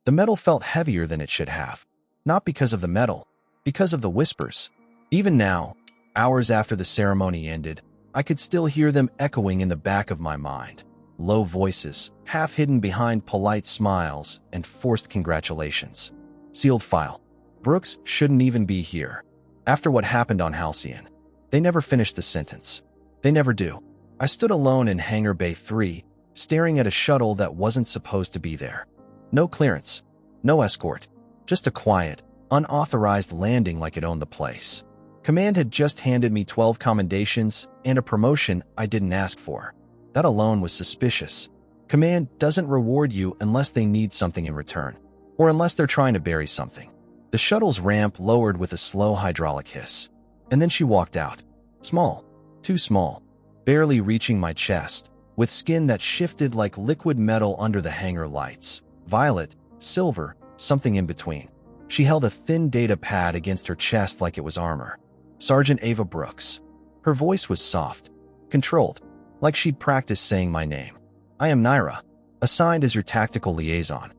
The metal felt heavier than it should have. Not because of the metal, because of the whispers. Even now, hours after the ceremony ended, I could still hear them echoing in the back of my mind. Low voices, half hidden behind polite smiles and forced congratulations. Sealed file. Brooks shouldn't even be here. After what happened on Halcyon. They never finished the sentence. They never do. I stood alone in Hangar Bay 3, staring at a shuttle that wasn't supposed to be there. No clearance. No escort. Just a quiet, unauthorized landing like it owned the place. Command had just handed me 12 commendations and a promotion I didn't ask for. That alone was suspicious. Command doesn't reward you unless they need something in return, or unless they're trying to bury something. The shuttle's ramp lowered with a slow hydraulic hiss, and then she walked out. Small, too small, barely reaching my chest, with skin that shifted like liquid metal under the hangar lights. Violet, silver, something in between. She held a thin data pad against her chest like it was armor. Sergeant Ava Brooks. Her voice was soft, controlled, like she'd practiced saying my name. I am Nyra, assigned as your tactical liaison.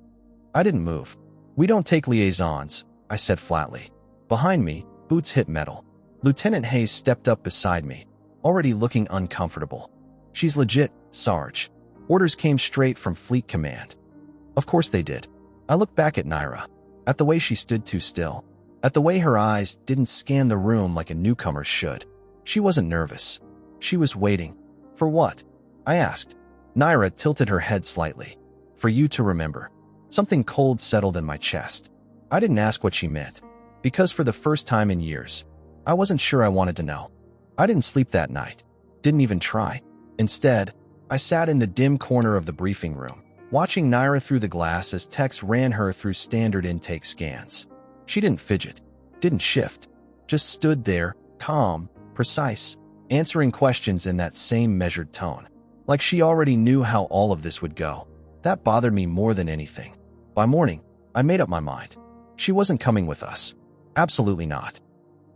I didn't move. We don't take liaisons, I said flatly. Behind me, boots hit metal. Lieutenant Hayes stepped up beside me, already looking uncomfortable. She's legit, Sarge. Orders came straight from Fleet Command. Of course they did. I looked back at Nyra, at the way she stood too still, at the way her eyes didn't scan the room like a newcomer should. She wasn't nervous. She was waiting. For what? I asked. Nyra tilted her head slightly. For you to remember. Something cold settled in my chest. I didn't ask what she meant, because for the first time in years, I wasn't sure I wanted to know. I didn't sleep that night. Didn't even try. Instead, I sat in the dim corner of the briefing room, watching Nyra through the glass as techs ran her through standard intake scans. She didn't fidget, didn't shift, just stood there, calm, precise, answering questions in that same measured tone, like she already knew how all of this would go. That bothered me more than anything. By morning, I made up my mind. She wasn't coming with us. Absolutely not.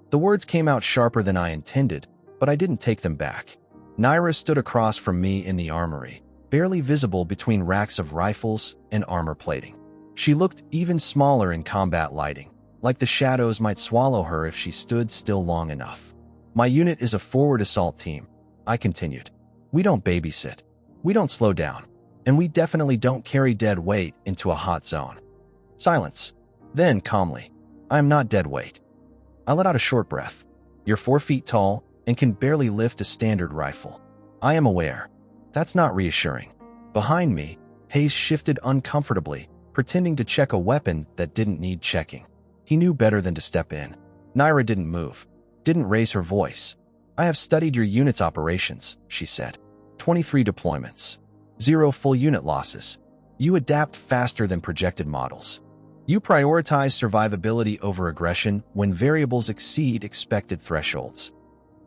The words came out sharper than I intended, but I didn't take them back. Nyra stood across from me in the armory, barely visible between racks of rifles and armor plating. She looked even smaller in combat lighting, like the shadows might swallow her if she stood still long enough. My unit is a forward assault team, I continued. We don't babysit. We don't slow down. And we definitely don't carry dead weight into a hot zone. Silence. Then, calmly, I am not dead weight. I let out a short breath. You're 4 feet tall and can barely lift a standard rifle. I am aware. That's not reassuring. Behind me, Hayes shifted uncomfortably, pretending to check a weapon that didn't need checking. He knew better than to step in. Nyra didn't move, didn't raise her voice. I have studied your unit's operations, she said. 23 deployments. 0 full unit losses. You adapt faster than projected models. You prioritize survivability over aggression when variables exceed expected thresholds.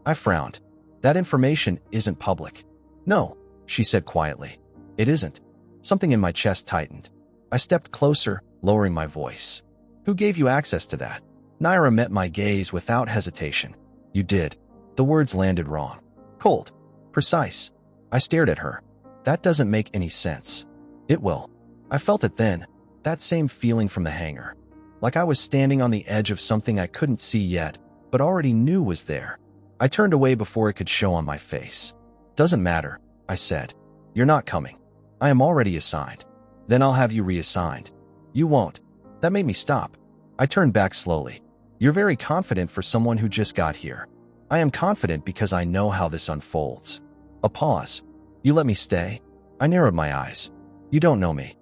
I frowned. That information isn't public. No, she said quietly. It isn't. Something in my chest tightened. I stepped closer, lowering my voice. Who gave you access to that? Nyra met my gaze without hesitation. You did. The words landed wrong. Cold. Precise. I stared at her. That doesn't make any sense. It will. I felt it then, that same feeling from the hangar. Like I was standing on the edge of something I couldn't see yet, but already knew was there. I turned away before it could show on my face. Doesn't matter, I said. You're not coming. I am already assigned. Then I'll have you reassigned. You won't. That made me stop. I turned back slowly. You're very confident for someone who just got here. I am confident because I know how this unfolds. A pause. You let me stay? I narrowed my eyes. You don't know me.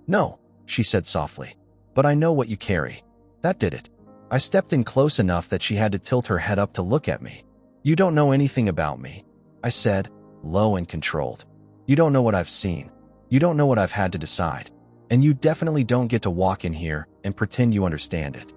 No, she said softly. But I know what you carry. That did it. I stepped in close enough that she had to tilt her head up to look at me. You don't know anything about me, I said, low and controlled. You don't know what I've seen. You don't know what I've had to decide. And you definitely don't get to walk in here and pretend you understand it.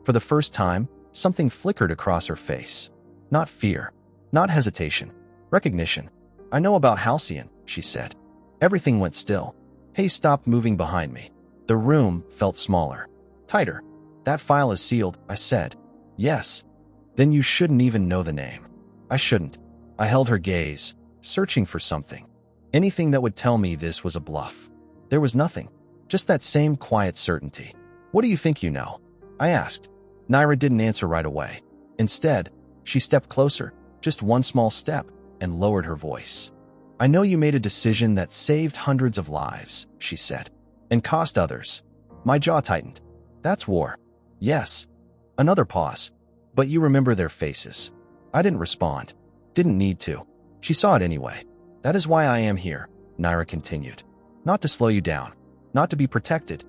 For the first time, something flickered across her face. Not fear. Not hesitation. Recognition. I know about Halcyon, she said. Everything went still. Hayes stopped moving behind me. The room felt smaller. Tighter. That file is sealed, I said. Yes. Then you shouldn't even know the name. I shouldn't. I held her gaze, searching for something. Anything that would tell me this was a bluff. There was nothing. Just that same quiet certainty. What do you think you know? I asked. Nyra didn't answer right away. Instead, she stepped closer, just one small step, and lowered her voice. I know you made a decision that saved hundreds of lives, she said, and cost others. My jaw tightened. That's war. Yes. Another pause. But you remember their faces. I didn't respond. Didn't need to. She saw it anyway. That is why I am here, Nyra continued. Not to slow you down. Not to be protected.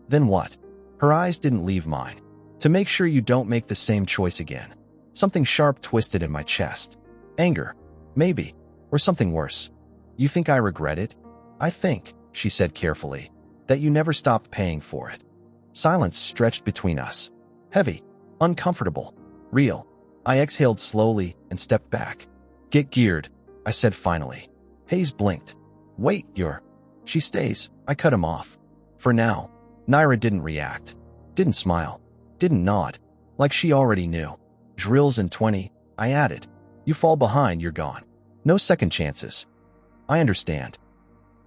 Then what? Her eyes didn't leave mine. To make sure you don't make the same choice again. Something sharp twisted in my chest. Anger. Maybe. Or something worse. You think I regret it? I think, she said carefully, that you never stopped paying for it. Silence stretched between us. Heavy. Uncomfortable. Real. I exhaled slowly and stepped back. Get geared, I said finally. Hayes blinked. Wait, you're... She stays. I cut him off. For now. Nyra didn't react. Didn't smile. Didn't nod. Like she already knew. Drills in 20, I added. You fall behind, you're gone. No second chances. I understand.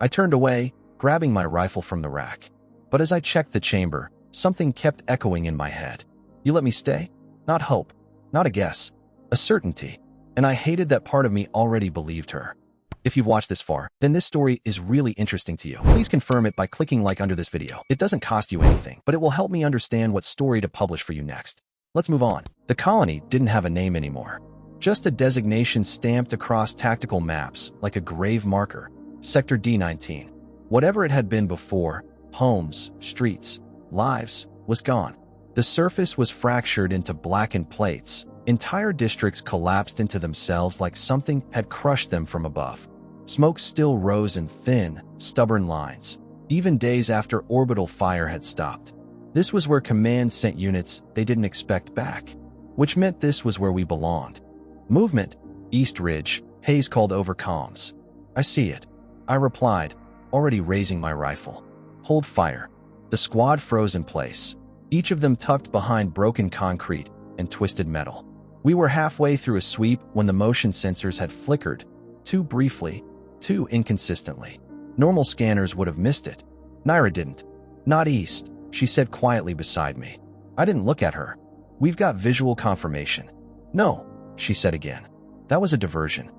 I turned away, grabbing my rifle from the rack. But as I checked the chamber, something kept echoing in my head. You let me stay? Not hope. Not a guess. A certainty. And I hated that part of me already believed her. If you've watched this far, then this story is really interesting to you. Please confirm it by clicking like under this video. It doesn't cost you anything, but it will help me understand what story to publish for you next. Let's move on. The colony didn't have a name anymore. Just a designation stamped across tactical maps like a grave marker. Sector D19. Whatever it had been before, homes, streets, lives, was gone. The surface was fractured into blackened plates. Entire districts collapsed into themselves like something had crushed them from above. Smoke still rose in thin, stubborn lines, even days after orbital fire had stopped. This was where command sent units they didn't expect back, which meant this was where we belonged. Movement, East Ridge, Hayes called over comms. I see it. I replied, already raising my rifle. Hold fire. The squad froze in place, each of them tucked behind broken concrete and twisted metal. We were halfway through a sweep when the motion sensors had flickered, too briefly, too inconsistently. Normal scanners would have missed it. Nyra didn't. Not east, she said quietly beside me. I didn't look at her. We've got visual confirmation. No, she said again. That was a diversion.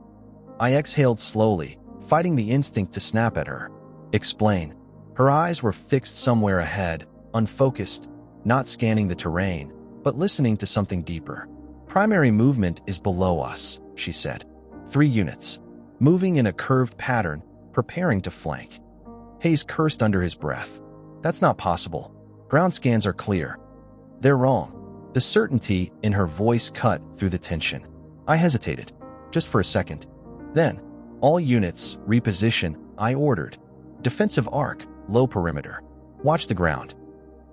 I exhaled slowly, fighting the instinct to snap at her. Explain. Her eyes were fixed somewhere ahead, unfocused, not scanning the terrain, but listening to something deeper. Primary movement is below us, she said. 3 units. Moving in a curved pattern, preparing to flank. Hayes cursed under his breath. That's not possible. Ground scans are clear. They're wrong. The certainty in her voice cut through the tension. I hesitated, just for a second. Then, all units, reposition, I ordered. Defensive arc, low perimeter. Watch the ground.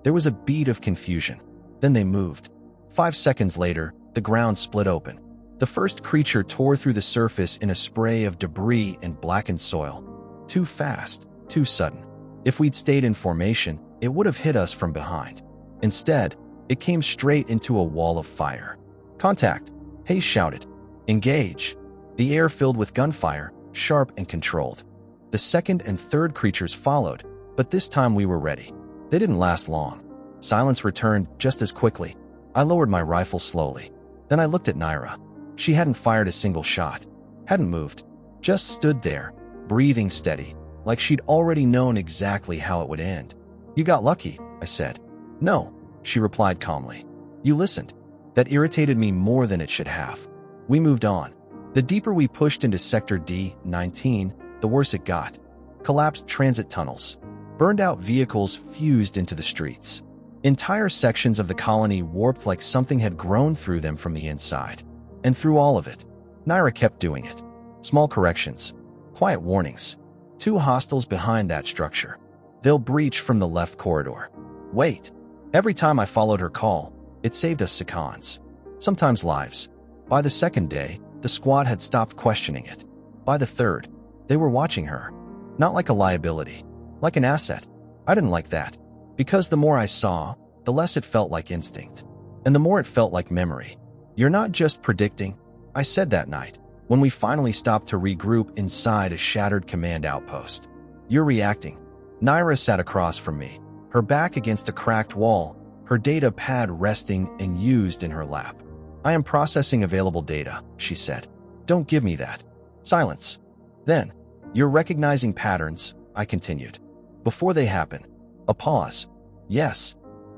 There was a beat of confusion. Then they moved. 5 seconds later, the ground split open. The first creature tore through the surface in a spray of debris and blackened soil. Too fast, too sudden. If we'd stayed in formation, it would have hit us from behind. Instead, it came straight into a wall of fire. Contact, Hayes shouted. Engage. The air filled with gunfire, sharp and controlled. The second and third creatures followed, but this time we were ready. They didn't last long. Silence returned just as quickly. I lowered my rifle slowly. Then I looked at Nyra. She hadn't fired a single shot, hadn't moved, just stood there, breathing steady, like she'd already known exactly how it would end. You got lucky, I said. No, she replied calmly. You listened. That irritated me more than it should have. We moved on. The deeper we pushed into Sector D19, the worse it got. Collapsed transit tunnels. Burned out vehicles fused into the streets. Entire sections of the colony warped like something had grown through them from the inside. And through all of it, Nyra kept doing it. Small corrections. Quiet warnings. 2 hostiles behind that structure. They'll breach from the left corridor. Wait. Every time I followed her call, it saved us seconds. Sometimes lives. By the second day, the squad had stopped questioning it. By the third, they were watching her. Not like a liability. Like an asset. I didn't like that. Because the more I saw, the less it felt like instinct. And the more it felt like memory. You're not just predicting, I said that night, when we finally stopped to regroup inside a shattered command outpost. You're reacting. Nyra sat across from me, her back against a cracked wall, her data pad resting and used in her lap. I am processing available data, she said. Don't give me that. Silence. Then, you're recognizing patterns, I continued. Before they happen. A pause. Yes.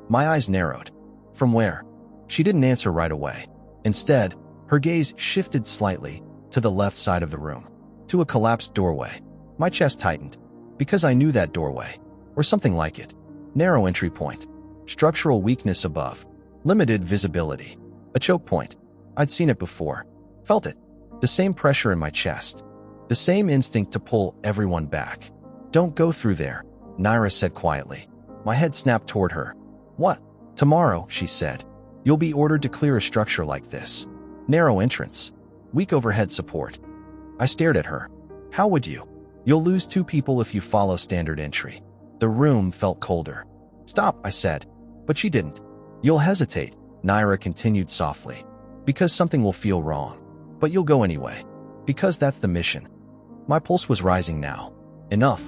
My eyes narrowed. From where? She didn't answer right away. Instead, her gaze shifted slightly to the left side of the room, to a collapsed doorway. My chest tightened, because I knew that doorway, or something like it. Narrow entry point. Structural weakness above. Limited visibility. A choke point. I'd seen it before. Felt it. The same pressure in my chest. The same instinct to pull everyone back. Don't go through there, Nyra said quietly. My head snapped toward her. What? Tomorrow, she said. You'll be ordered to clear a structure like this. Narrow entrance. Weak overhead support. I stared at her. How would you? You'll lose 2 people if you follow standard entry. The room felt colder. Stop, I said. But she didn't. You'll hesitate, Nyra continued softly. Because something will feel wrong. But you'll go anyway. Because that's the mission. My pulse was rising now. Enough.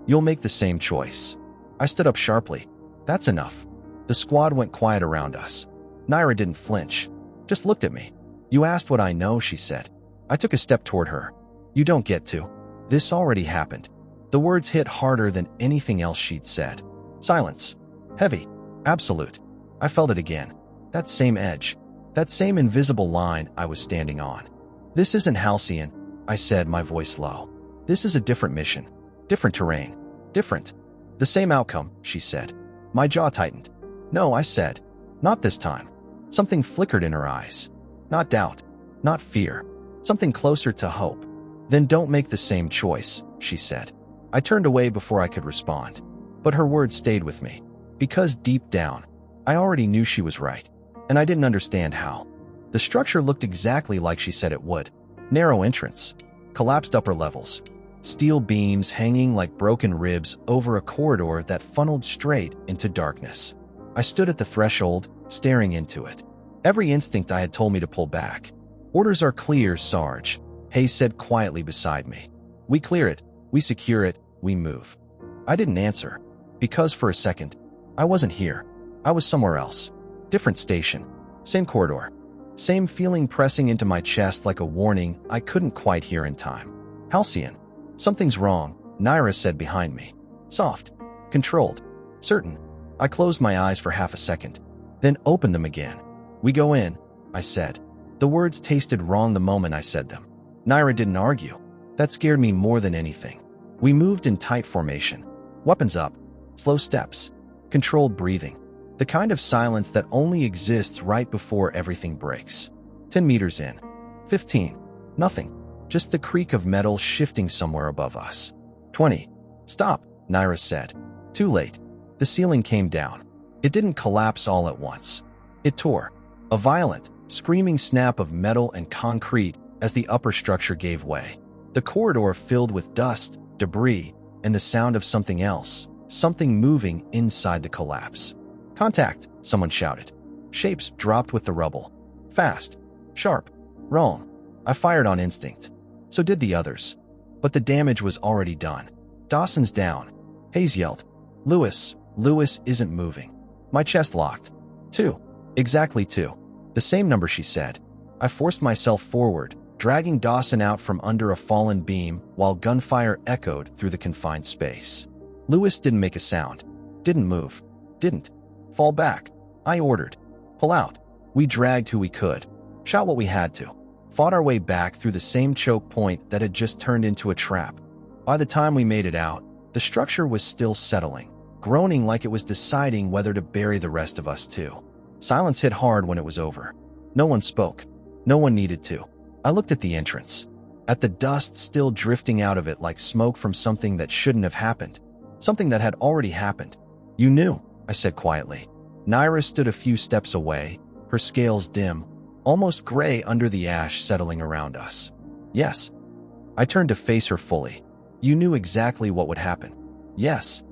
You'll make the same choice. I stood up sharply. That's enough. The squad went quiet around us. Nyra didn't flinch. Just looked at me. You asked what I know, she said. I took a step toward her. You don't get to. This already happened. The words hit harder than anything else she'd said. Silence. Heavy. Absolute. I felt it again. That same edge. That same invisible line I was standing on. This isn't halcyon, I said, my voice low. This is a different mission. Different terrain. Different. The same outcome, she said. My jaw tightened. No, I said. Not this time. Something flickered in her eyes. Not doubt. Not fear. Something closer to hope. Then don't make the same choice, she said. I turned away before I could respond. But her words stayed with me. Because deep down, I already knew she was right. And I didn't understand how. The structure looked exactly like she said it would. Narrow entrance. Collapsed upper levels. Steel beams hanging like broken ribs over a corridor that funneled straight into darkness. I stood at the threshold, staring into it. Every instinct I had told me to pull back. Orders are clear, Sarge, Hayes said quietly beside me. We clear it, we secure it, we move. I didn't answer. Because for a second, I wasn't here. I was somewhere else. Different station. Same corridor. Same feeling pressing into my chest like a warning I couldn't quite hear in time. Halcyon. Something's wrong, Nyra said behind me. Soft. Controlled. Certain. I closed my eyes for half a second, then opened them again. We go in, I said. The words tasted wrong the moment I said them. Nyra didn't argue. That scared me more than anything. We moved in tight formation. Weapons up. Slow steps. Controlled breathing. The kind of silence that only exists right before everything breaks. 10 meters in. 15. Nothing. Just the creak of metal shifting somewhere above us. 20. Stop, Nyra said. Too late. The ceiling came down. It didn't collapse all at once. It tore. A violent, screaming snap of metal and concrete as the upper structure gave way. The corridor filled with dust, debris, and the sound of something else, something moving inside the collapse. Contact, someone shouted. Shapes dropped with the rubble. Fast. Sharp. Wrong. I fired on instinct. So did the others. But the damage was already done. Dawson's down. Hayes yelled. Lewis isn't moving. My chest locked. 2. Exactly 2. The same number, she said. I forced myself forward, dragging Dawson out from under a fallen beam while gunfire echoed through the confined space. Lewis didn't make a sound. Didn't move. Didn't. Fall back. I ordered. Pull out. We dragged who we could. Shot what we had to. Fought our way back through the same choke point that had just turned into a trap. By the time we made it out, the structure was still settling, groaning like it was deciding whether to bury the rest of us too. Silence hit hard when it was over. No one spoke. No one needed to. I looked at the entrance. At the dust still drifting out of it like smoke from something that shouldn't have happened. Something that had already happened. You knew, I said quietly. Nyra stood a few steps away, her scales dim, almost gray under the ash settling around us. Yes. I turned to face her fully. You knew exactly what would happen. Yes.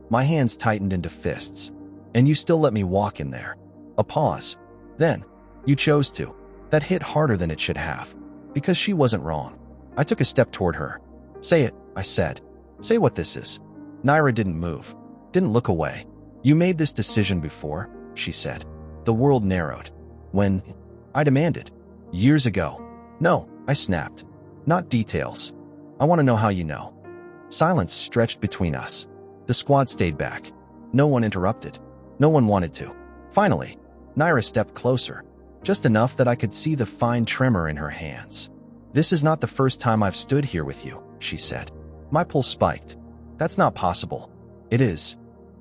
My hands tightened into fists. And you still let me walk in there. A pause. Then, you chose to. That hit harder than it should have. Because she wasn't wrong. I took a step toward her. Say it, I said. Say what this is. Nyra didn't move, didn't look away. You made this decision before, she said. The world narrowed. When? I demanded. Years ago. No, I snapped. Not details. I want to know how you know. Silence stretched between us. The squad stayed back. No one interrupted. No one wanted to. Finally, Nyra stepped closer, just enough that I could see the fine tremor in her hands. This is not the first time I've stood here with you, she said. My pulse spiked. That's not possible. It is.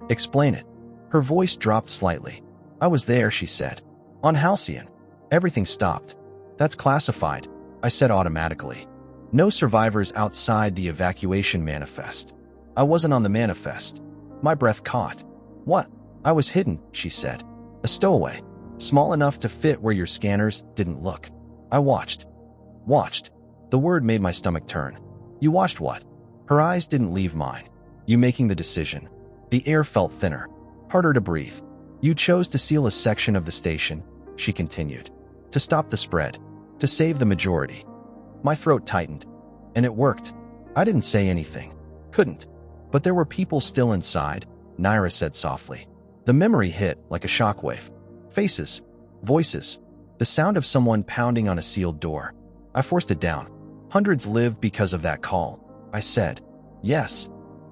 Explain it. Her voice dropped slightly. I was there, she said. On Halcyon. Everything stopped. That's classified, I said automatically. No survivors outside the evacuation manifest. I wasn't on the manifest. My breath caught. What? I was hidden, she said. A stowaway. Small enough to fit where your scanners didn't look. I watched. Watched. The word made my stomach turn. You watched what? Her eyes didn't leave mine. You making the decision. The air felt thinner, harder to breathe. You chose to seal a section of the station, she continued. To stop the spread. To save the majority. My throat tightened. And it worked. I didn't say anything. Couldn't. But there were people still inside, Nyra said softly. The memory hit like a shockwave. Faces. Voices. The sound of someone pounding on a sealed door. I forced it down. Hundreds lived because of that call, I said. Yes.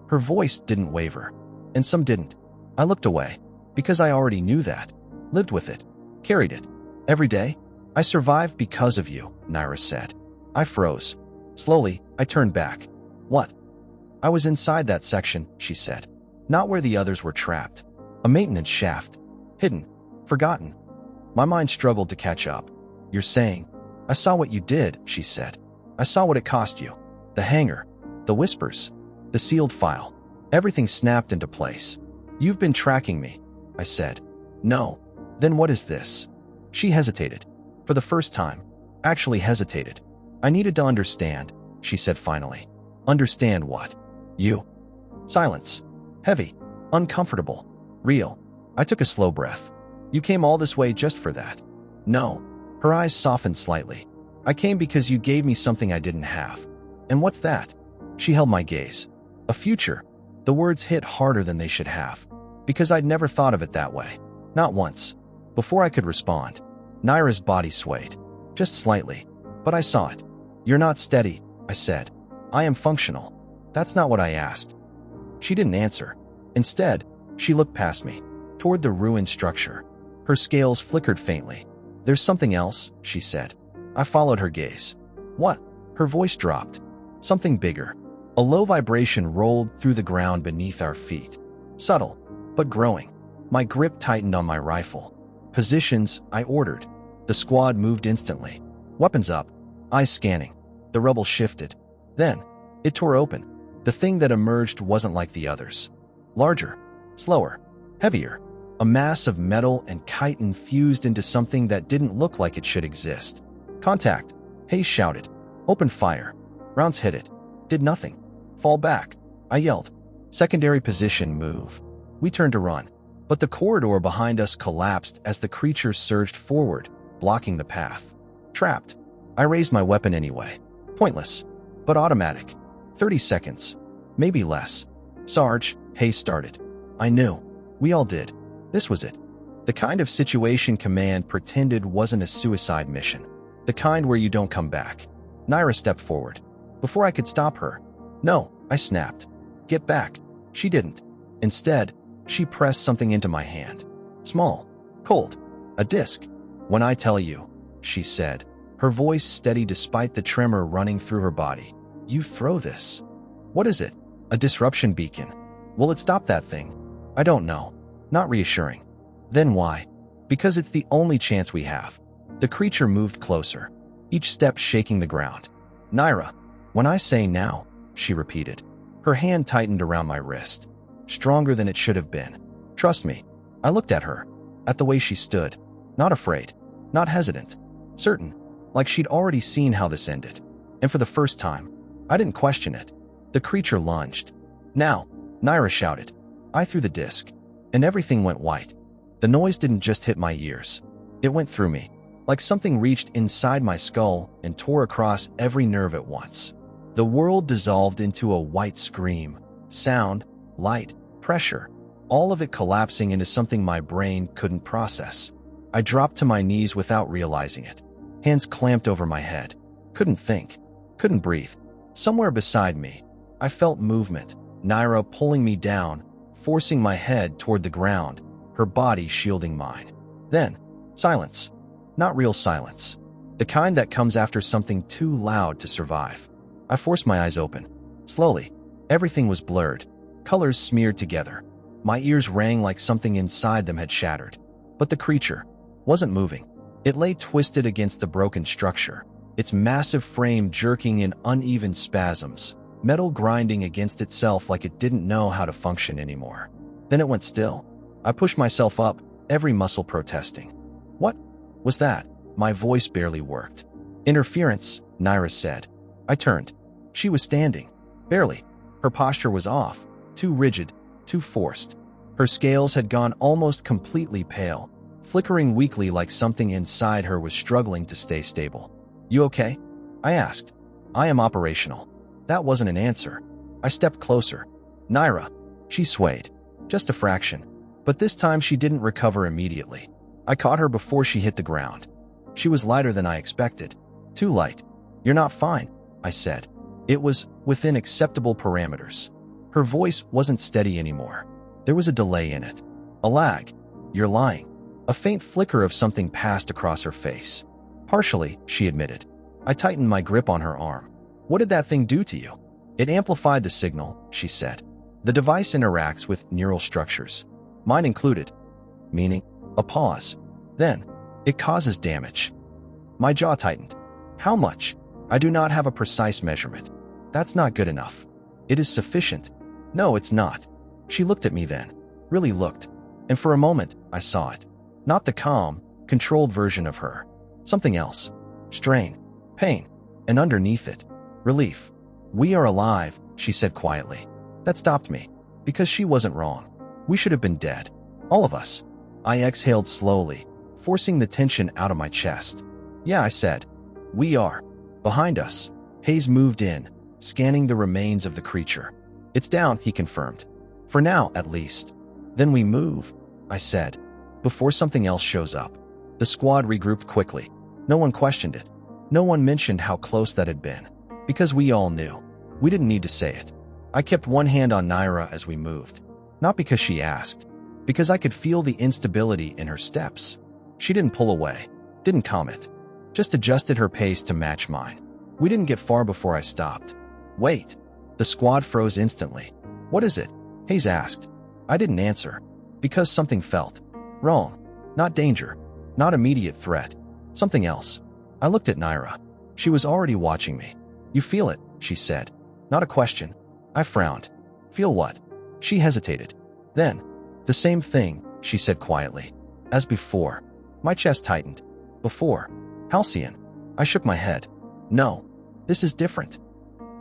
Her voice didn't waver. And some didn't. I looked away. Because I already knew that. Lived with it. Carried it. Every day. I survived because of you, Nyra said. I froze. Slowly, I turned back. What? I was inside that section, she said. Not where the others were trapped. A maintenance shaft. Hidden. Forgotten. My mind struggled to catch up. You're saying, I saw what you did, she said. I saw what it cost you. The hangar. The whispers. The sealed file. Everything snapped into place. You've been tracking me, I said. No. Then what is this? She hesitated. For the first time. Actually hesitated. I needed to understand, she said finally. Understand what? You. Silence. Heavy. Uncomfortable. Real. I took a slow breath. You came all this way just for that? No. Her eyes softened slightly. I came because you gave me something I didn't have. And what's that? She held my gaze. A future. The words hit harder than they should have. Because I'd never thought of it that way. Not once. Before I could respond, Nyra's body swayed. Just slightly. But I saw it. You're not steady, I said. I am functional. That's not what I asked. She didn't answer. Instead, she looked past me, toward the ruined structure. Her scales flickered faintly. There's something else, she said. I followed her gaze. What? Her voice dropped. Something bigger. A low vibration rolled through the ground beneath our feet. Subtle, but growing. My grip tightened on my rifle. Positions, I ordered. The squad moved instantly. Weapons up. Eyes scanning. The rubble shifted. Then, it tore open. The thing that emerged wasn't like the others. Larger. Slower. Heavier. A mass of metal and chitin fused into something that didn't look like it should exist. Contact. Hayes shouted. Open fire. Rounds hit it. Did nothing. Fall back. I yelled. Secondary position move. We turned to run. But the corridor behind us collapsed as the creature surged forward, blocking the path. Trapped. I raised my weapon anyway. Pointless. But automatic. 30 seconds. Maybe less. Sarge, Hayes started. I knew. We all did. This was it. The kind of situation command pretended wasn't a suicide mission. The kind where you don't come back. Nyra stepped forward. Before I could stop her. No, I snapped. Get back. She didn't. Instead, she pressed something into my hand. Small. Cold. A disc. When I tell you, she said, her voice steady despite the tremor running through her body. You throw this. What is it? A disruption beacon. Will it stop that thing? I don't know. Not reassuring. Then why? Because it's the only chance we have. The creature moved closer, each step shaking the ground. Nyra, when I say now, she repeated. Her hand tightened around my wrist, stronger than it should have been. Trust me. I looked at her, at the way she stood, not afraid, not hesitant, certain, like she'd already seen how this ended. And for the first time, I didn't question it. The creature lunged. Now, Nyra shouted. I threw the disc, and everything went white. The noise didn't just hit my ears. It went through me, like something reached inside my skull and tore across every nerve at once. The world dissolved into a white scream. Sound, light, pressure, all of it collapsing into something my brain couldn't process. I dropped to my knees without realizing it. Hands clamped over my head. Couldn't think. Couldn't breathe. Somewhere beside me, I felt movement. Nyra pulling me down, forcing my head toward the ground, her body shielding mine. Then, silence. Not real silence. The kind that comes after something too loud to survive. I forced my eyes open. Slowly, everything was blurred. Colors smeared together. My ears rang like something inside them had shattered. But the creature wasn't moving. It lay twisted against the broken structure, its massive frame jerking in uneven spasms, metal grinding against itself like it didn't know how to function anymore. Then it went still. I pushed myself up, every muscle protesting. What was that? My voice barely worked. Interference, Nyra said. I turned. She was standing. Barely. Her posture was off, too rigid, too forced. Her scales had gone almost completely pale, flickering weakly like something inside her was struggling to stay stable. You okay? I asked. I am operational. That wasn't an answer. I stepped closer. Nyra. She swayed. Just a fraction. But this time she didn't recover immediately. I caught her before she hit the ground. She was lighter than I expected. Too light. You're not fine, I said. It was within acceptable parameters. Her voice wasn't steady anymore. There was a delay in it. A lag. You're lying. A faint flicker of something passed across her face. Partially, she admitted. I tightened my grip on her arm. What did that thing do to you? It amplified the signal, she said. The device interacts with neural structures. Mine included. Meaning? A pause. Then, it causes damage. My jaw tightened. How much? I do not have a precise measurement. That's not good enough. It is sufficient. No, it's not. She looked at me then. Really looked. And for a moment, I saw it. Not the calm, controlled version of her. Something else. Strain. Pain. And underneath it, relief. We are alive, she said quietly. That stopped me. Because she wasn't wrong. We should have been dead. All of us. I exhaled slowly, forcing the tension out of my chest. Yeah, I said. We are. Behind us. Hayes moved in, scanning the remains of the creature. It's down, he confirmed. For now, at least. Then we move, I said, before something else shows up. The squad regrouped quickly. No one questioned it. No one mentioned how close that had been. Because we all knew. We didn't need to say it. I kept one hand on Nyra as we moved. Not because she asked. Because I could feel the instability in her steps. She didn't pull away. Didn't comment. Just adjusted her pace to match mine. We didn't get far before I stopped. Wait. The squad froze instantly. What is it? Hayes asked. I didn't answer. Because something felt wrong. Not danger. Not immediate threat. Something else. I looked at Nyra. She was already watching me. You feel it, she said. Not a question. I frowned. Feel what? She hesitated. Then, the same thing, she said quietly. As before. My chest tightened. Before. Halcyon. I shook my head. No. This is different.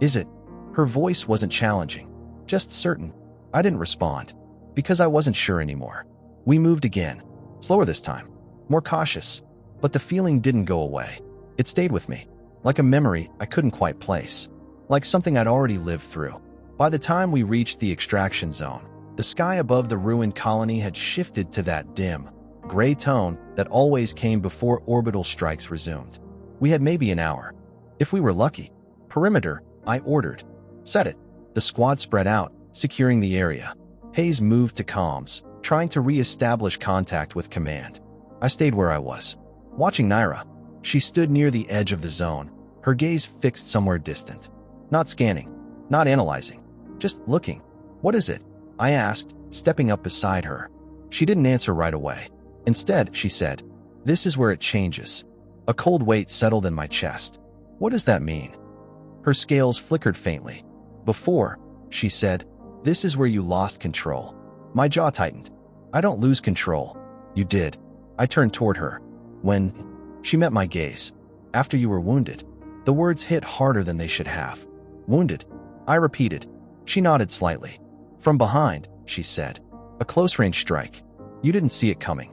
Is it? Her voice wasn't challenging. Just certain. I didn't respond. Because I wasn't sure anymore. We moved again. Slower this time. More cautious. But the feeling didn't go away. It stayed with me. Like a memory I couldn't quite place. Like something I'd already lived through. By the time we reached the extraction zone, the sky above the ruined colony had shifted to that dim, gray tone that always came before orbital strikes resumed. We had maybe an hour. If we were lucky. Perimeter, I ordered. Set it. The squad spread out, securing the area. Hayes moved to comms, trying to re-establish contact with command. I stayed where I was, watching Nyra. She stood near the edge of the zone, her gaze fixed somewhere distant. Not scanning, not analyzing, just looking. What is it? I asked, stepping up beside her. She didn't answer right away. Instead, she said, "This is where it changes." A cold weight settled in my chest. What does that mean? Her scales flickered faintly. Before, she said, "This is where you lost control." My jaw tightened. I don't lose control. You did. I turned toward her. When she met my gaze. After you were wounded. The words hit harder than they should have. Wounded. I repeated. She nodded slightly. From behind, she said. A close-range strike. You didn't see it coming.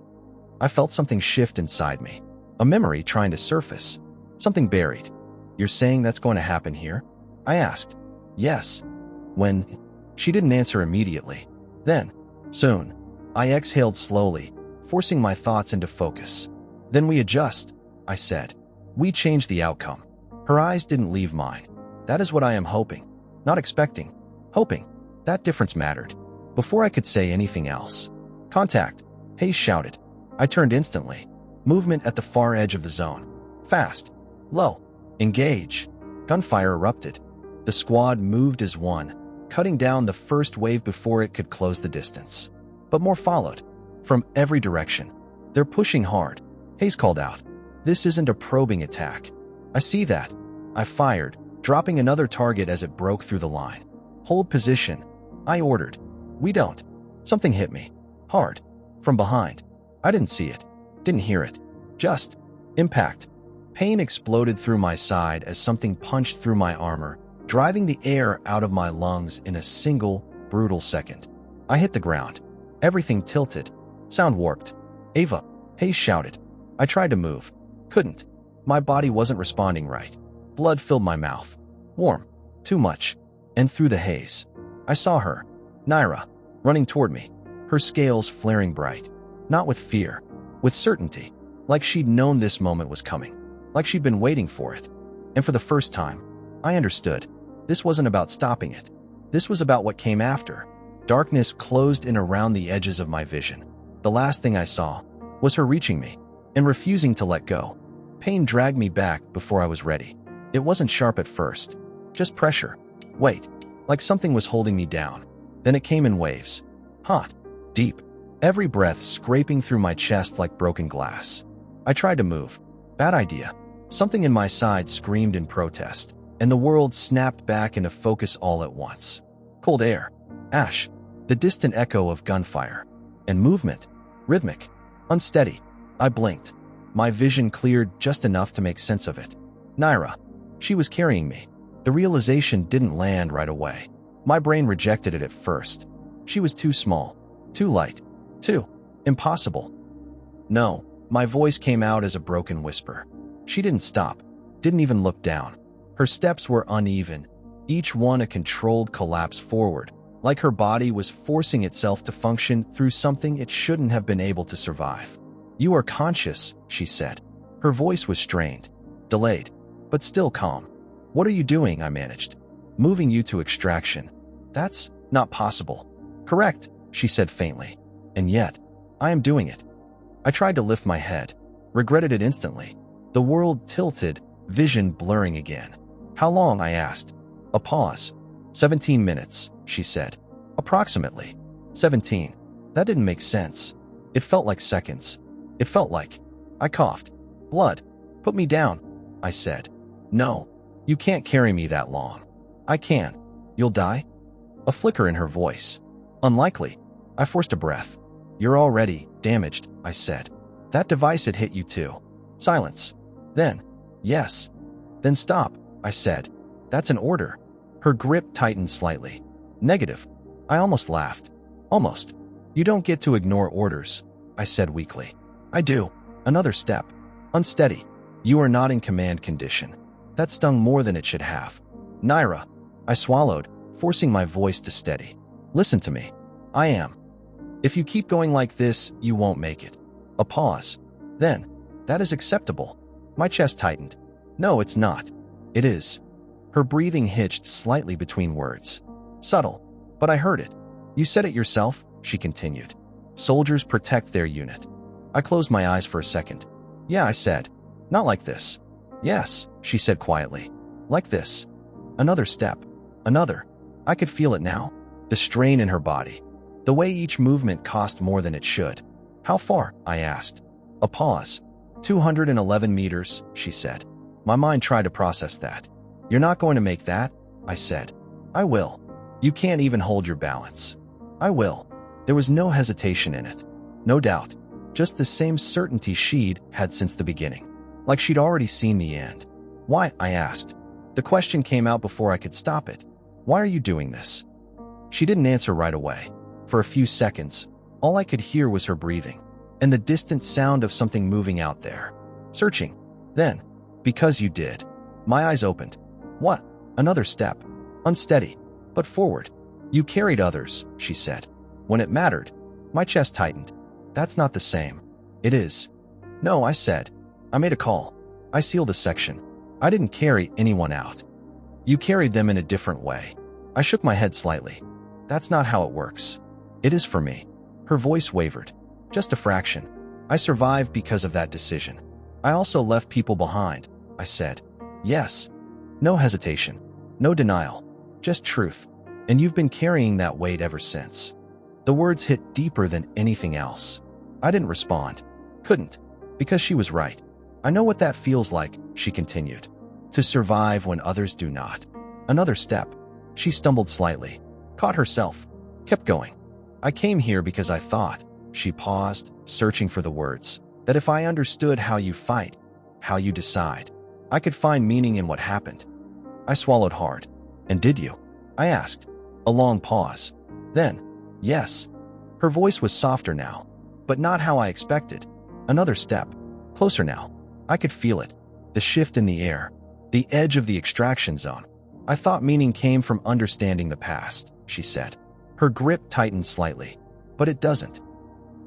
I felt something shift inside me. A memory trying to surface. Something buried. You're saying that's going to happen here? I asked. Yes. When She didn't answer immediately. Then, soon, I exhaled slowly, forcing my thoughts into focus. Then we adjust, I said. We change the outcome. Her eyes didn't leave mine. That is what I am hoping. Not expecting. Hoping. That difference mattered. Before I could say anything else. Contact, Hayes shouted. I turned instantly. Movement at the far edge of the zone. Fast. Low. Engage. Gunfire erupted. The squad moved as one, cutting down the first wave before it could close the distance. But more followed. From every direction. They're pushing hard. Hayes called out. This isn't a probing attack. I see that. I fired, dropping another target as it broke through the line. Hold position. I ordered. We don't. Something hit me. Hard. From behind. I didn't see it. Didn't hear it. Just impact. Pain exploded through my side as something punched through my armor, driving the air out of my lungs in a single, brutal second. I hit the ground. Everything tilted. Sound warped. Ava, Hayes shouted. I tried to move. Couldn't. My body wasn't responding right. Blood filled my mouth. Warm. Too much. And through the haze, I saw her, Nyra, running toward me, her scales flaring bright. Not with fear, with certainty, like she'd known this moment was coming, like she'd been waiting for it. And for the first time, I understood. This wasn't about stopping it. This was about what came after. Darkness closed in around the edges of my vision. The last thing I saw was her reaching me and refusing to let go. Pain dragged me back before I was ready. It wasn't sharp at first, just pressure. Weight, like something was holding me down. Then it came in waves. Hot, deep, every breath scraping through my chest like broken glass. I tried to move. Bad idea. Something in my side screamed in protest, and the world snapped back into focus all at once. Cold air, ash, the distant echo of gunfire, and movement, rhythmic, unsteady. I blinked. My vision cleared just enough to make sense of it. Nyra. She was carrying me. The realization didn't land right away. My brain rejected it at first. She was too small, too light, too impossible. No, my voice came out as a broken whisper. She didn't stop, didn't even look down. Her steps were uneven, each one a controlled collapse forward, like her body was forcing itself to function through something it shouldn't have been able to survive. You are conscious, she said. Her voice was strained, delayed, but still calm. What are you doing? I managed. Moving you to extraction. That's not possible. Correct, she said faintly. And yet, I am doing it. I tried to lift my head, regretted it instantly. The world tilted, vision blurring again. How long? I asked. A pause. 17 minutes, she said. Approximately. 17. That didn't make sense. It felt like seconds. It felt like... I coughed. Blood. Put me down, I said. No. You can't carry me that long. I can. You'll die? A flicker in her voice. Unlikely. I forced a breath. You're already damaged, I said. That device had hit you too. Silence. Then, yes. Then stop, I said. That's an order. Her grip tightened slightly. Negative. I almost laughed. Almost. You don't get to ignore orders, I said weakly. I do. Another step. Unsteady. You are not in command condition. That stung more than it should have. Nyra. I swallowed, forcing my voice to steady. Listen to me. I am. If you keep going like this, you won't make it. A pause. Then, that is acceptable. My chest tightened. No, it's not. It is. Her breathing hitched slightly between words. Subtle, but I heard it. You said it yourself, she continued. Soldiers protect their unit. I closed my eyes for a second. Yeah, I said. Not like this. Yes, she said quietly. Like this. Another step. Another. I could feel it now. The strain in her body. The way each movement cost more than it should. How far? I asked. A pause. 211 meters, she said. My mind tried to process that. You're not going to make that, I said. I will. You can't even hold your balance. I will. There was no hesitation in it. No doubt. Just the same certainty she'd had since the beginning. Like she'd already seen the end. Why? I asked. The question came out before I could stop it. Why are you doing this? She didn't answer right away. For a few seconds, all I could hear was her breathing, and the distant sound of something moving out there. Searching. Then, because you did. My eyes opened. What? Another step. Unsteady, but forward. You carried others, she said. When it mattered. My chest tightened. That's not the same. It is. No, I said. I made a call. I sealed a section. I didn't carry anyone out. You carried them in a different way. I shook my head slightly. That's not how it works. It is for me. Her voice wavered. Just a fraction. I survived because of that decision. I also left people behind, I said. Yes. No hesitation. No denial. Just truth. And you've been carrying that weight ever since. The words hit deeper than anything else. I didn't respond. Couldn't. Because she was right. I know what that feels like, she continued. To survive when others do not. Another step. She stumbled slightly. Caught herself. Kept going. I came here because I thought, she paused, searching for the words, that if I understood how you fight, how you decide, I could find meaning in what happened. I swallowed hard. And did you? I asked. A long pause. Then, yes. Her voice was softer now, but not how I expected. Another step. Closer now. I could feel it. The shift in the air. The edge of the extraction zone. I thought meaning came from understanding the past, she said. Her grip tightened slightly. But it doesn't.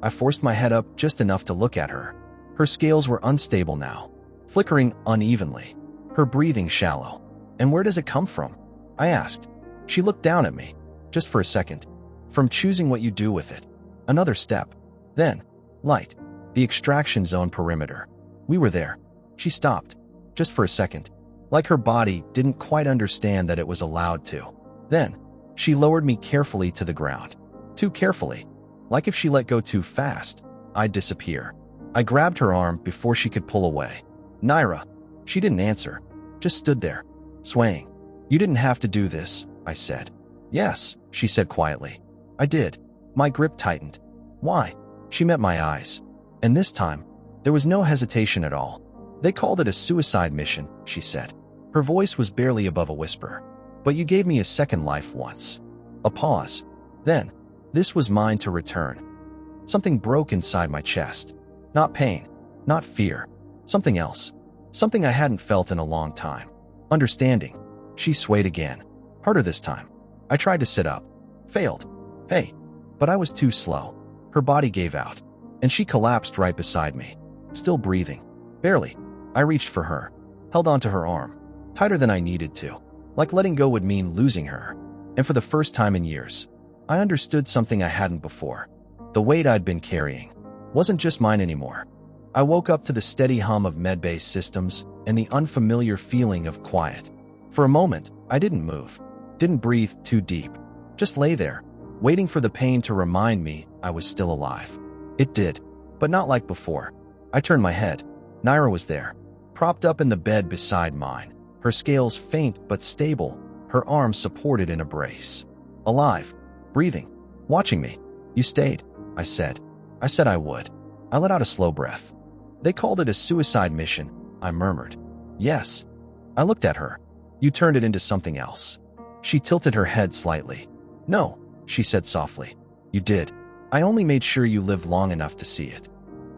I forced my head up just enough to look at her. Her scales were unstable now, flickering unevenly. Her breathing shallow. And where does it come from? I asked. She looked down at me. Just for a second. From choosing what you do with it. Another step. Then, light. The extraction zone perimeter. We were there. She stopped. Just for a second. Like her body didn't quite understand that it was allowed to. Then, she lowered me carefully to the ground. Too carefully. Like if she let go too fast, I'd disappear. I grabbed her arm before she could pull away. Nyra. She didn't answer. Just stood there, swaying. You didn't have to do this, I said. Yes, she said quietly. I did. My grip tightened. Why? She met my eyes. And this time, there was no hesitation at all. They called it a suicide mission, she said. Her voice was barely above a whisper. But you gave me a second life once. A pause. Then, this was mine to return. Something broke inside my chest. Not pain. Not fear. Something else. Something I hadn't felt in a long time. Understanding. She swayed again. Harder this time. I tried to sit up. Failed. Hey. But I was too slow. Her body gave out. And she collapsed right beside me. Still breathing. Barely. I reached for her. Held onto her arm. Tighter than I needed to. Like letting go would mean losing her. And for the first time in years, I understood something I hadn't before. The weight I'd been carrying wasn't just mine anymore. I woke up to the steady hum of med-based systems and the unfamiliar feeling of quiet. For a moment, I didn't move. Didn't breathe too deep. Just lay there, waiting for the pain to remind me I was still alive. It did, but not like before. I turned my head. Nyra was there, propped up in the bed beside mine, her scales faint but stable, her arms supported in a brace. Alive, breathing, watching me. You stayed, I said. I said I would. I let out a slow breath. They called it a suicide mission, I murmured. Yes. I looked at her. You turned it into something else. She tilted her head slightly. No, she said softly. You did. I only made sure you lived long enough to see it.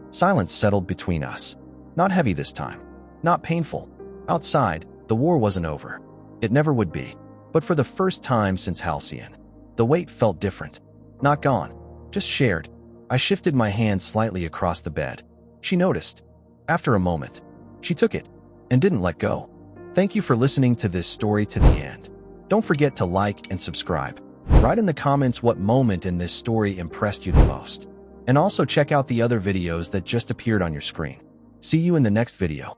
Silence settled between us. Not heavy this time. Not painful. Outside, the war wasn't over. It never would be. But for the first time since Halcyon, the weight felt different. Not gone. Just shared. I shifted my hand slightly across the bed. She noticed. After a moment, she took it and didn't let go. Thank you for listening to this story to the end. Don't forget to like and subscribe. Write in the comments what moment in this story impressed you the most. And also check out the other videos that just appeared on your screen. See you in the next video.